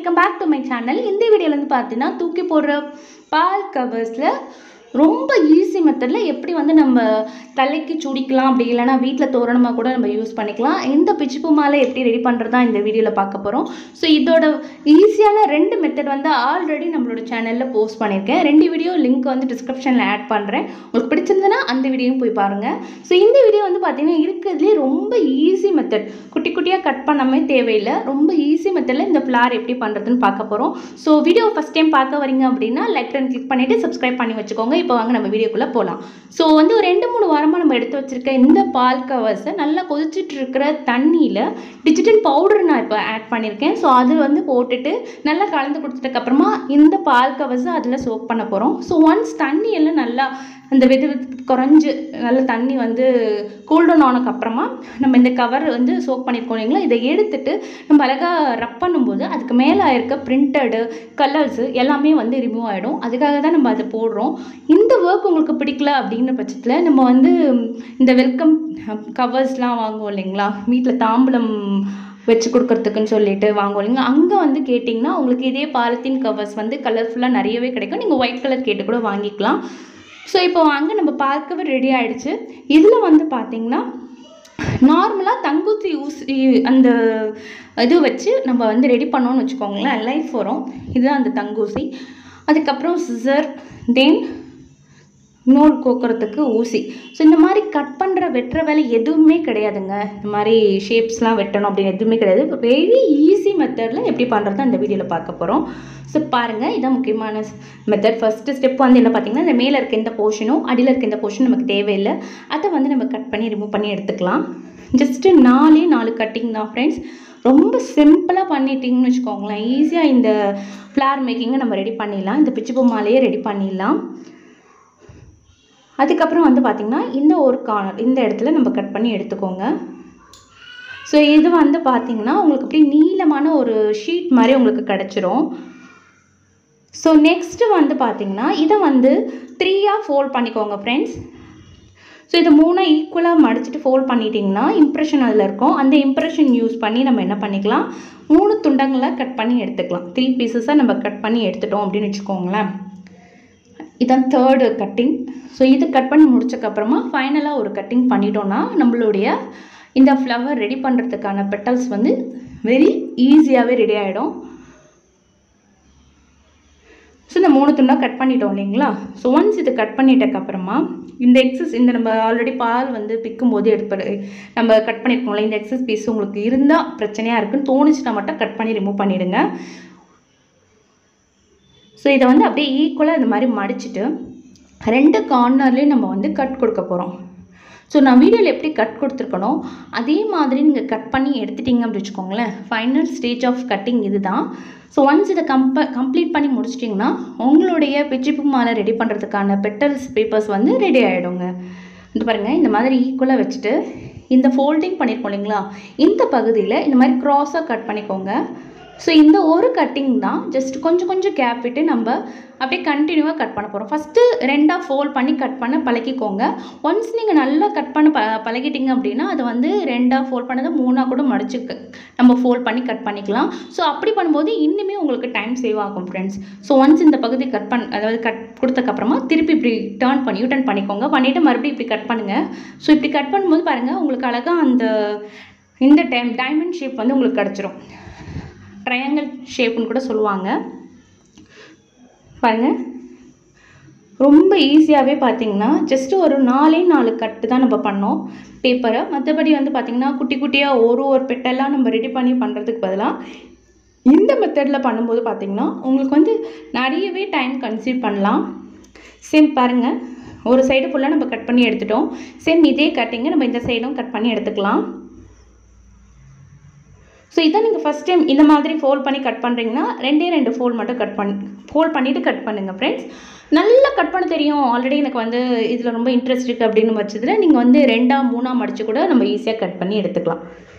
welcome back to my channel. இந்த வீடியோல வந்து பார்த்தீங்கன்னா தூக்கி போடுற பால் கவர்ஸ்ல ரொம்ப ஈஸி மெத்தட்ல எப்படி வந்து நம்ம தலைக்கு சுடிக்கலாம் அப்படி இல்லனா வீட்ல தோரணமா கூட நம்ம யூஸ் பண்ணிக்கலாம். இந்த பிச்சிப்பூ மாலை எப்படி ரெடி பண்றதா இந்த வீடியோல பார்க்க போறோம். சோ இதோட ஈஸியான ரெண்டு மெத்தட் வந்து ஆல்ரெடி நம்மளோட சேனல்ல போஸ்ட் பண்ணிருக்கேன். ரெண்டு வீடியோ லிங்க் வந்து டிஸ்கிரிப்ஷன்ல ஆட் பண்றேன். உங்களுக்கு பிடிச்சிருந்தா அந்த வீடியோவும் போய் பாருங்க. சோ இந்த வீடியோ வந்து பாத்தீங்கன்னா இருக்குதுலயே ரொம்ப ஈஸி மெத்தட். குட்டி குட்டியா கட் பண்ணவே தேவையில்லை. ரொம்ப ஈஸி மெத்தட்ல இந்த ஃப்ளார் எப்படி பண்றதுன்னு பார்க்க போறோம். சோ வீடியோ ஃபர்ஸ்ட் டைம் பார்க்க வரீங்க அப்படினா லைக் பட்டன் கிளிக் பண்ணிட்டு Subscribe பண்ணி வச்சுக்கோங்க. இப்போ வாங்க நம்ம வீடியோக்குள்ள போலாம். சோ வந்து ஒரு 2-3 வாரமா நம்ம எடுத்து வச்சிருக்க இந்த பால் கவர்ஸ் நல்லா கொதிச்சிட்டு இருக்கிற தண்ணியில டிஜிட்டல் பவுடர் நான் இப்போ ஆட் பண்ணிருக்கேன். சோ அது வந்து போட்டுட்டு நல்லா கலந்து கொடுத்ததுக்கு அப்புறமா இந்த பால் கவர்ஸ் அதுல சோக் பண்ண போறோம். சோ ஒன்ஸ் தண்ணி எல்லாம் நல்லா அந்த வெது குறைஞ்சு நல்ல தண்ணி வந்து கூல் டவுன் ஆனதுக்கு அப்புறமா நம்ம இந்த கவர் வந்து சோக் பண்ணிருக்கோம் இல்லைங்களா, இதை எடுத்துட்டு நம்ம அழகா ரப் பண்ணும்போது அதுக்கு மேலே இருக்க பிரிண்டடு கலர்ஸ் எல்லாமே வந்து ரிமூவ் ஆகிடும். அதுக்காக தான் நம்ம அதை போடுறோம். இந்த ஒர்க் உங்களுக்கு பிடிக்கல அப்படிங்கிற பட்சத்தில் நம்ம வந்து இந்த வெல்கம் கவர்ஸ்லாம் வாங்குவோம் இல்லைங்களா, வீட்டில் தாம்பூலம் வச்சு கொடுக்கறதுக்குன்னு சொல்லிட்டு வாங்குவோம் இல்லைங்களா, அங்கே வந்து கேட்டிங்கன்னா உங்களுக்கு இதே பாலித்தீன் கவர்ஸ் வந்து கலர்ஃபுல்லாக நிறையவே கிடைக்கும். நீங்கள் ஒயிட் கலர் கேட்டு கூட வாங்கிக்கலாம். ஸோ இப்போ வாங்க நம்ம பால் கவர் ரெடி ஆகிடுச்சு. இதில் வந்து பார்த்திங்கன்னா நார்மலாக தங்கூசி ஊசி அந்த இது வச்சு நம்ம வந்து ரெடி பண்ணோன்னு வச்சுக்கோங்களேன், லைஃப் வரும். இதுதான் அந்த தங்கூசி. அதுக்கப்புறம் சிசர், தென் நூல் கோக்கிறதுக்கு ஊசி. ஸோ இந்த மாதிரி கட் பண்ணுற வெட்டுற வேலை எதுவுமே கிடையாதுங்க. இந்த மாதிரி ஷேப்ஸ்லாம் வெட்டணும் அப்படின்னு எதுவுமே கிடையாது. வெரி ஈஸி மெத்தடில் எப்படி பண்ணுறது அந்த வீடியோவில் பார்க்க போகிறோம். ஸோ பாருங்கள், இதான் முக்கியமான மெத்தட். ஃபஸ்ட்டு ஸ்டெப் வந்து என்ன பார்த்தீங்கன்னா, இந்த மேலே இருக்க இந்த போர்ஷனும் அடியில் இருக்க இந்த போர்ஷன் நமக்கு தேவையில்லை. அதை வந்து நம்ம கட் பண்ணி ரிமூவ் பண்ணி எடுத்துக்கலாம். ஜஸ்ட்டு 4 கட்டிங் தான் ஃப்ரெண்ட்ஸ். ரொம்ப சிம்பிளாக பண்ணிட்டீங்கன்னு வச்சுக்கோங்களேன், ஈஸியாக இந்த ஃப்ளார் மேக்கிங்கை நம்ம ரெடி பண்ணிடலாம். இந்த பிச்சிப்பூ மாலையே ரெடி பண்ணிடலாம். அதுக்கப்புறம் வந்து பார்த்திங்கன்னா இந்த ஒரு கார்னர் இந்த இடத்துல நம்ம கட் பண்ணி எடுத்துக்கோங்க. ஸோ இது வந்து பார்த்திங்கன்னா உங்களுக்கு அப்படியே நீளமான ஒரு ஷீட் மாதிரி உங்களுக்கு கிடச்சிரும். ஸோ நெக்ஸ்ட்டு வந்து பார்த்திங்கன்னா இதை வந்து 3ஆக ஃபோல்ட் பண்ணிக்கோங்க ஃப்ரெண்ட்ஸ். ஸோ இது 3 ஈக்குவலாக மடிச்சுட்டு ஃபோல்ட் பண்ணிட்டிங்கன்னா இம்ப்ரெஷன் அதில் இருக்கும். அந்த இம்ப்ரெஷன் யூஸ் பண்ணி நம்ம என்ன பண்ணிக்கலாம், 3 துண்டங்களாக கட் பண்ணி எடுத்துக்கலாம். 3 பீசஸாக நம்ம கட் பண்ணி எடுத்துட்டோம் அப்படின்னு வச்சுக்கோங்களேன். இதான் தேர்டு கட்டிங். ஸோ இது கட் பண்ணி முடிச்சக்கப்புறமா ஃபைனலாக ஒரு கட்டிங் பண்ணிட்டோன்னா நம்மளுடைய இந்த ஃப்ளவர் ரெடி பண்ணுறதுக்கான பெட்டல்ஸ் வந்து வெரி ஈஸியாகவே ரெடி ஆகிடும். ஸோ இந்த 3 துண்டாக கட் பண்ணிட்டோம் இல்லைங்களா. ஸோ ஒன்ஸ் இது கட் பண்ணிட்டக்கப்புறமா இந்த எக்ஸஸ் இந்த நம்ம ஆல்ரெடி பால் வந்து பிக்கும்போது நம்ம கட் பண்ணியிருக்கோம்ல, இந்த எக்ஸஸ் பீஸ் உங்களுக்கு இருந்தால் பிரச்சனையாக இருக்குன்னு தோணுச்சுன்னா மட்டும் கட் பண்ணி ரிமூவ் பண்ணிவிடுங்க. ஸோ இதை வந்து அப்படியே ஈக்குவலாக இந்த மாதிரி மடிச்சுட்டு 2 கார்னர்லேயும் நம்ம வந்து கட் கொடுக்க போகிறோம். ஸோ நான் வீடியோவில் எப்படி கட் கொடுத்துருக்கணும் அதே மாதிரி நீங்கள் கட் பண்ணி எடுத்துட்டிங்க அப்படி வச்சுக்கோங்களேன். ஃபைனல் ஸ்டேஜ் ஆஃப் கட்டிங் இது தான். ஸோ ஒன்ஸ் இதை கம்ப்ளீட் பண்ணி முடிச்சிட்டிங்கன்னா உங்களுடைய பிச்சிப்பூ மாலை ரெடி பண்ணுறதுக்கான பெட்டல்ஸ் பேப்பர்ஸ் வந்து ரெடி ஆகிடுங்க. இது பாருங்கள், இந்த மாதிரி ஈக்குவலாக வச்சுட்டு இந்த ஃபோல்டிங் பண்ணியிருக்கோம் இல்லைங்களா, இந்த பகுதியில் இந்த மாதிரி க்ராஸாக கட் பண்ணிக்கோங்க. ஸோ இந்த ஒரு கட்டிங் தான் ஜஸ்ட் கொஞ்சம் கேப் விட்டு நம்ம அப்படியே கண்டினியூவாக கட் பண்ண போகிறோம். ஃபஸ்ட்டு 2ஆக ஃபோல்ட் பண்ணி கட் பண்ண பழகிக்கோங்க. ஒன்ஸ் நீங்கள் நல்லா கட் பண்ண பழகிட்டீங்க அப்படின்னா அது வந்து 2ஆக ஃபோல்ட் பண்ணதை 3ஆக கூட மடிச்சு நம்ம ஃபோல்ட் பண்ணி கட் பண்ணிக்கலாம். ஸோ அப்படி பண்ணும்போது இன்னுமே உங்களுக்கு டைம் சேவ் ஆகும் ஃப்ரெண்ட்ஸ். ஸோ ஒன்ஸ் இந்த பகுதி அதாவது கட் கொடுத்தக்கப்புறமா திருப்பி இப்படி யூ டர்ன் பண்ணிக்கோங்க. பண்ணிவிட்டு மறுபடியும் இப்படி கட் பண்ணுங்கள். ஸோ இப்படி கட் பண்ணும்போது பாருங்கள் உங்களுக்கு அழகாக இந்த டைமண்ட் ஷேப் வந்து உங்களுக்கு கிடச்சிரும். ட்ரையாங்கிள் ஷேப்புன்னு கூட சொல்லுவாங்க. பாருங்கள், ரொம்ப ஈஸியாகவே பார்த்தீங்கன்னா ஜஸ்ட்டு ஒரு 4 கட்டு தான் நம்ம பண்ணோம் பேப்பரை. மற்றபடி வந்து பார்த்திங்கன்னா குட்டி குட்டியாக ஒரு பெட்டெல்லாம் நம்ம ரெடி பண்ணி பண்ணுறதுக்கு பதிலாக இந்த மெத்தடில் பண்ணும்போது பார்த்திங்கன்னா உங்களுக்கு வந்து நிறையவே டைம் கன்சியூம் பண்ணலாம். சேம் பாருங்கள், ஒரு சைடு ஃபுல்லாக நம்ம கட் பண்ணி எடுத்துட்டோம். சேம் இதே கட்டிங்கை நம்ம இந்த சைடும் கட் பண்ணி எடுத்துக்கலாம். ஸோ இதான் நீங்கள் ஃபஸ்ட் டைம் இந்த மாதிரி ஃபோல்ட் பண்ணி கட் பண்ணுறீங்கன்னா 2 ஃபோல்ட் மட்டும் ஃபோல்ட் பண்ணிவிட்டு கட் பண்ணுங்கள் ஃப்ரெண்ட்ஸ். நல்லா கட் பண்ண தெரியும், ஆல்ரெடி எனக்கு வந்து இதில் ரொம்ப இன்ட்ரெஸ்ட் இருக்குது அப்படின்னு பட்சத்தில் நீங்கள் வந்து 2ஆ 3ஆ மடித்து கூட நம்ம ஈஸியாக கட் பண்ணி எடுத்துக்கலாம்.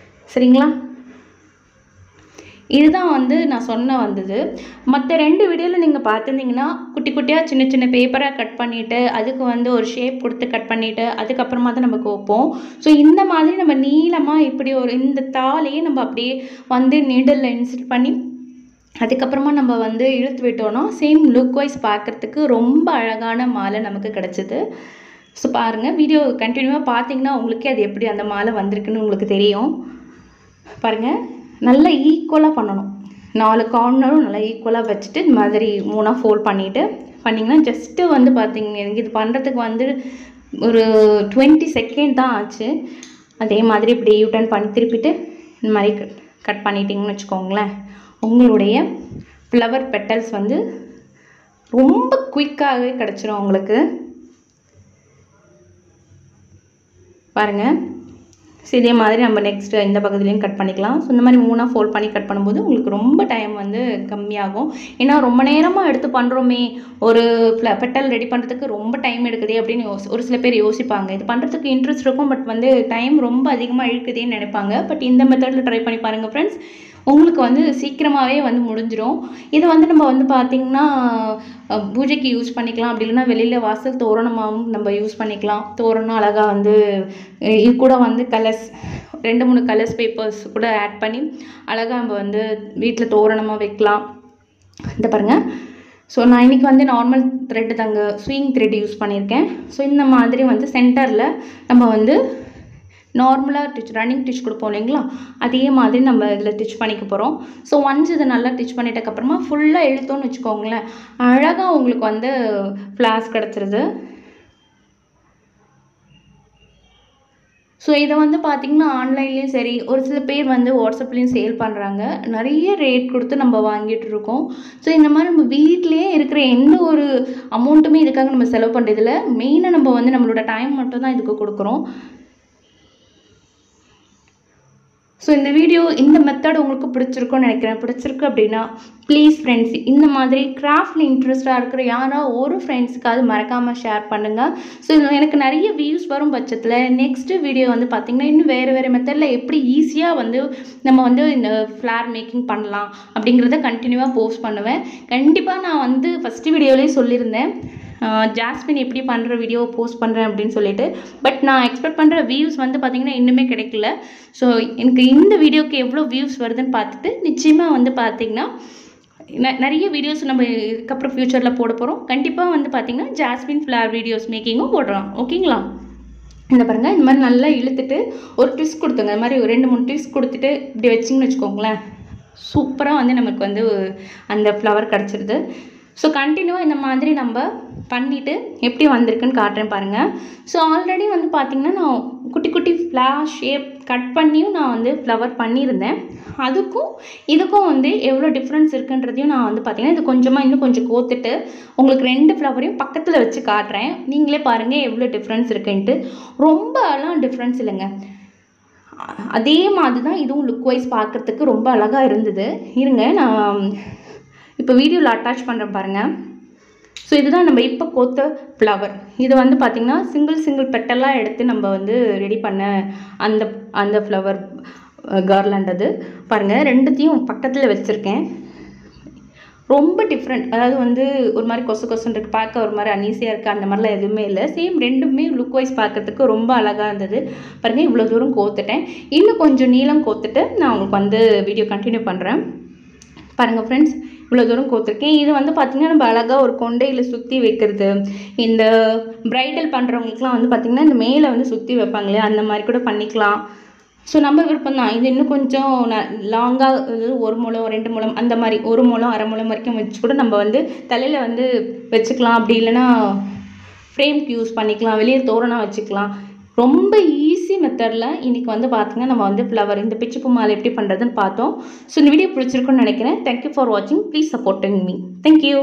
சரிங்களா, இதுதான் வந்து நான் சொன்ன வந்தது. மற்ற 2 வீடியோவில் நீங்கள் பார்த்துருந்தீங்கன்னா குட்டி குட்டியாக சின்ன பேப்பராக கட் பண்ணிவிட்டு அதுக்கு வந்து ஒரு ஷேப் கொடுத்து கட் பண்ணிவிட்டு அதுக்கப்புறமா தான் நம்ம வைப்போம். ஸோ இந்த மாதிரி நம்ம நீளமாக இப்படி இந்த தாளையே நம்ம அப்படியே வந்து நீடில் இன்சர்ட் பண்ணி அதுக்கப்புறமா நம்ம வந்து இழுத்து விட்டோன்னா சேம் லுக் வைஸ் பார்க்குறதுக்கு ரொம்ப அழகான மாலை நமக்கு கிடச்சிது. ஸோ பாருங்கள், வீடியோ கண்டினியூவாக பார்த்தீங்கன்னா உங்களுக்கே அது எப்படி அந்த மாலை வந்திருக்குன்னு உங்களுக்கு தெரியும். பாருங்கள், நல்லா ஈக்குவலாக பண்ணணும். 4 கார்னரும் நல்லா ஈக்குவலாக வச்சுட்டு இந்த மாதிரி 3ஆக ஃபோல்ட் பண்ணிவிட்டு பண்ணிங்கன்னா ஜஸ்ட்டு வந்து பார்த்தீங்கன்னா எனக்கு இது பண்ணுறதுக்கு வந்து ஒரு 20 செகண்ட் தான் ஆச்சு. அதே மாதிரி இப்படி யூட்டன் பண்ணி திருப்பிட்டு இந்த மாதிரி கட் பண்ணிட்டீங்கன்னு வச்சுக்கோங்களேன், உங்களுடைய ஃப்ளவர் பெட்டல்ஸ் வந்து ரொம்ப குயிக்காகவே கிடச்சிரும் உங்களுக்கு. பாருங்கள், ஸோ இதே மாதிரி நம்ம நெக்ஸ்ட்டு இந்த பக்கத்துலேயும் கட் பண்ணிக்கலாம். ஸோ இந்த மாதிரி 3ஆக ஃபோல்ட் பண்ணி கட் பண்ணும்போது உங்களுக்கு ரொம்ப டைம் வந்து கம்மியாகும். ஏன்னா ரொம்ப நேரமாக எடுத்து பண்ணுறோமே, ஒரு பெட்டல் ரெடி பண்ணுறதுக்கு ரொம்ப டைம் எடுக்குதே அப்படின்னு ஒரு சில பேர் யோசிப்பாங்க. இது பண்ணுறதுக்கு இன்ட்ரெஸ்ட் இருக்கும், பட் வந்து டைம் ரொம்ப அதிகமாக இழுக்குதேன்னு நினைப்பாங்க. பட் இந்த மெத்தடில் ட்ரை பண்ணி பாருங்கள் ஃப்ரெண்ட்ஸ், உங்களுக்கு வந்து சீக்கிரமாகவே வந்து முடிஞ்சிடும். இது வந்து நம்ம வந்து பார்த்திங்கன்னா பூஜைக்கு யூஸ் பண்ணிக்கலாம், அப்படி இல்லைன்னா வெளியில் வாசல் தோரணமாகவும் நம்ம யூஸ் பண்ணிக்கலாம். தோரணம் அழகாக வந்து இது கூட வந்து கலர்ஸ் 2-3 கலர்ஸ் பேப்பர்ஸ் கூட ஆட் பண்ணி அழகாக நம்ம வந்து வீட்டில் தோரணமாக வைக்கலாம். இந்த பாருங்கள், ஸோ நான் இன்றைக்கி வந்து நார்மல் த்ரெட்டு தாங்க, ஸ்விங் த்ரெட் யூஸ் பண்ணியிருக்கேன். ஸோ இந்த மாதிரி வந்து சென்டரில் நம்ம வந்து நார்மலாக ரன்னிங் டிச் கொடுப்போம் இல்லைங்களா, அதே மாதிரி நம்ம இதில் டிச் பண்ணிக்க போகிறோம். ஸோ ஒன்ஸ் இதை நல்லா டிச் பண்ணிட்டதுக்கப்புறமா ஃபுல்லாக இழுத்தோன்னு வச்சுக்கோங்களேன், அழகாக உங்களுக்கு வந்து ஃப்ளார்ஸ் கிடச்சிருது. ஸோ இதை வந்து பார்த்திங்கன்னா ஆன்லைன்லேயும் சரி, ஒரு சில பேர் வந்து வாட்ஸ்அப்லேயும் சேல் பண்ணுறாங்க. நிறைய ரேட் கொடுத்து நம்ம வாங்கிட்டு இருக்கோம். ஸோ இந்த மாதிரி நம்ம வீட்டிலேயே இருக்கிற எந்த ஒரு அமௌண்ட்டுமே இதுக்காக நம்ம செலவு பண்ணுறதில்ல. மெயினாக நம்ம வந்து நம்மளோட டைம் மட்டும் தான் இதுக்கு கொடுக்குறோம். ஸோ இந்த வீடியோ, இந்த மெத்தட் உங்களுக்கு பிடிச்சிருக்குன்னு நினைக்கிறேன். பிடிச்சிருக்கு அப்படின்னா ப்ளீஸ் ஃப்ரெண்ட்ஸ், இந்த மாதிரி கிராஃப்டில் இன்ட்ரெஸ்ட்டாக இருக்கிற யாராவது ஒரு ஃப்ரெண்ட்ஸுக்காவது மறக்காமல் ஷேர் பண்ணுங்கள். ஸோ எனக்கு நிறைய வியூஸ் வரும் பட்சத்தில் நெக்ஸ்ட்டு வீடியோ வந்து பார்த்திங்கன்னா இன்னும் வேறு மெத்தடில் எப்படி ஈஸியாக வந்து நம்ம வந்து இந்த ஃப்ளார் மேக்கிங் பண்ணலாம் அப்படிங்கிறத கண்டினியூவாக போஸ்ட் பண்ணுவேன். கண்டிப்பாக நான் வந்து ஃபஸ்ட்டு வீடியோலேயே சொல்லியிருந்தேன் ஜாஸ்மின் எப்படி பண்ணுற வீடியோவை போஸ்ட் பண்ணுறேன் அப்படின்னு சொல்லிட்டு. பட் நான் எக்ஸ்பெக்ட் பண்ணுற வியூஸ் வந்து பார்த்திங்கன்னா இன்னுமே கிடைக்கல. ஸோ எனக்கு இந்த வீடியோக்கு எவ்வளோ வியூஸ் வருதுன்னு பார்த்துட்டு நிச்சயமாக வந்து பார்த்திங்கன்னா நிறைய வீடியோஸ் நம்ம இதுக்கப்புறம் ஃப்யூச்சரில் போட போகிறோம். கண்டிப்பாக வந்து பார்த்திங்கன்னா ஜாஸ்மின் ஃப்ளவர் வீடியோஸ் மேக்கிங்கும் போடுறோம். ஓகேங்களா? இந்த பாருங்கள், இந்த மாதிரி நல்லா இழுத்துட்டு ஒரு ட்விஸ்ட் கொடுத்துங்க. இந்த மாதிரி 2-3 ட்விஸ்ட் கொடுத்துட்டு இப்படி வச்சிங்கன்னு வச்சுக்கோங்களேன், சூப்பராக வந்து நமக்கு வந்து அந்த ஃப்ளவர் கிடச்சிருது. ஸோ கண்டினியூவாக இந்த மாதிரி நம்ம பண்ணிவிட்டு எப்படி வந்திருக்குன்னு காட்டுறேன் பாருங்கள். ஸோ ஆல்ரெடி வந்து பார்த்திங்கன்னா நான் குட்டி குட்டி ஃப்ளார் ஷேப் கட் பண்ணியும் நான் வந்து ஃப்ளவர் பண்ணியிருந்தேன். அதுக்கும் இதுக்கும் வந்து எவ்வளோ டிஃப்ரென்ஸ் இருக்குன்றதையும் நான் வந்து பார்த்திங்கன்னா இது கொஞ்சமாக இன்னும் கொஞ்சம் கோத்துட்டு உங்களுக்கு 2 ஃப்ளவரையும் பக்கத்தில் வச்சு காட்டுறேன். நீங்களே பாருங்கள் எவ்வளோ டிஃப்ரென்ஸ் இருக்குன்ட்டு. ரொம்பலாம் டிஃப்ரென்ஸ் இல்லைங்க, அதே மாதிரி தான் இதுவும் லுக் வைஸ் பார்க்குறதுக்கு ரொம்ப அழகாக இருந்தது. இருங்க, நான் இப்போ வீடியோவில் அட்டாச் பண்ணுறேன் பாருங்கள். ஸோ இதுதான் நம்ம இப்போ கோத்த ஃப்ளவர். இது வந்து பார்த்திங்கன்னா சிங்கிள் பெட்டெல்லாம் எடுத்து நம்ம வந்து ரெடி பண்ண அந்த ஃப்ளவர் கார்லாண்ட். அது பாருங்கள், 2த்தையும் பக்கத்தில் வச்சுருக்கேன். ரொம்ப டிஃப்ரெண்ட், அதாவது வந்து ஒரு மாதிரி கொசுன்னு இருக்குது, பார்க்க ஒரு மாதிரி அன்ஈஸியாக இருக்குது, அந்த மாதிரிலாம் எதுவுமே இல்லை. சேம் 2மே லுக் வைஸ் பார்க்கறதுக்கு ரொம்ப அழகாக இருந்தது. பாருங்கள், இவ்வளோ தூரம் கோத்துட்டேன். இன்னும் கொஞ்சம் நீளம் கோத்துட்டு நான் உங்களுக்கு வந்து வீடியோ கண்டினியூ பண்ணுறேன். பாருங்கள் ஃப்ரெண்ட்ஸ், இவ்வளோ தூரம் கோத்துருக்கேன். இது வந்து பார்த்திங்கன்னா நம்ம அழகாக ஒரு கொண்டையில் சுற்றி வைக்கிறது, இந்த ப்ரைடல் பண்ணுறவங்களுக்குலாம் வந்து பார்த்திங்கன்னா இந்த மேலே வந்து சுற்றி வைப்பாங்களே, அந்த மாதிரி கூட பண்ணிக்கலாம். ஸோ நம்ம விருப்பம் தான். இது இன்னும் கொஞ்சம் லாங்காக, அதாவது 1 முழம் 2 முழம் அந்த மாதிரி 1 முழம் 1/2 முழம் வரைக்கும் வச்சு கூட நம்ம வந்து தலையில் வந்து வச்சுக்கலாம். அப்படி இல்லைன்னா ஃப்ரேம்க்கு யூஸ் பண்ணிக்கலாம், வெளியே தோரணம் வச்சுக்கலாம். ரொம்ப ஈஸி மெத்தடில் இன்றைக்கி வந்து பார்த்திங்கன்னா நம்ம வந்து ஃப்ளவர் இந்த பிச்சிப்பூ மாலை எப்படி பண்ணுறதுன்னு பார்த்தோம். ஸோ இந்த வீடியோ பிடிச்சிருக்குன்னு நினைக்கிறேன். தேங்க்யூ ஃபார் வாட்சிங். Please supporting me. தேங்க்யூ.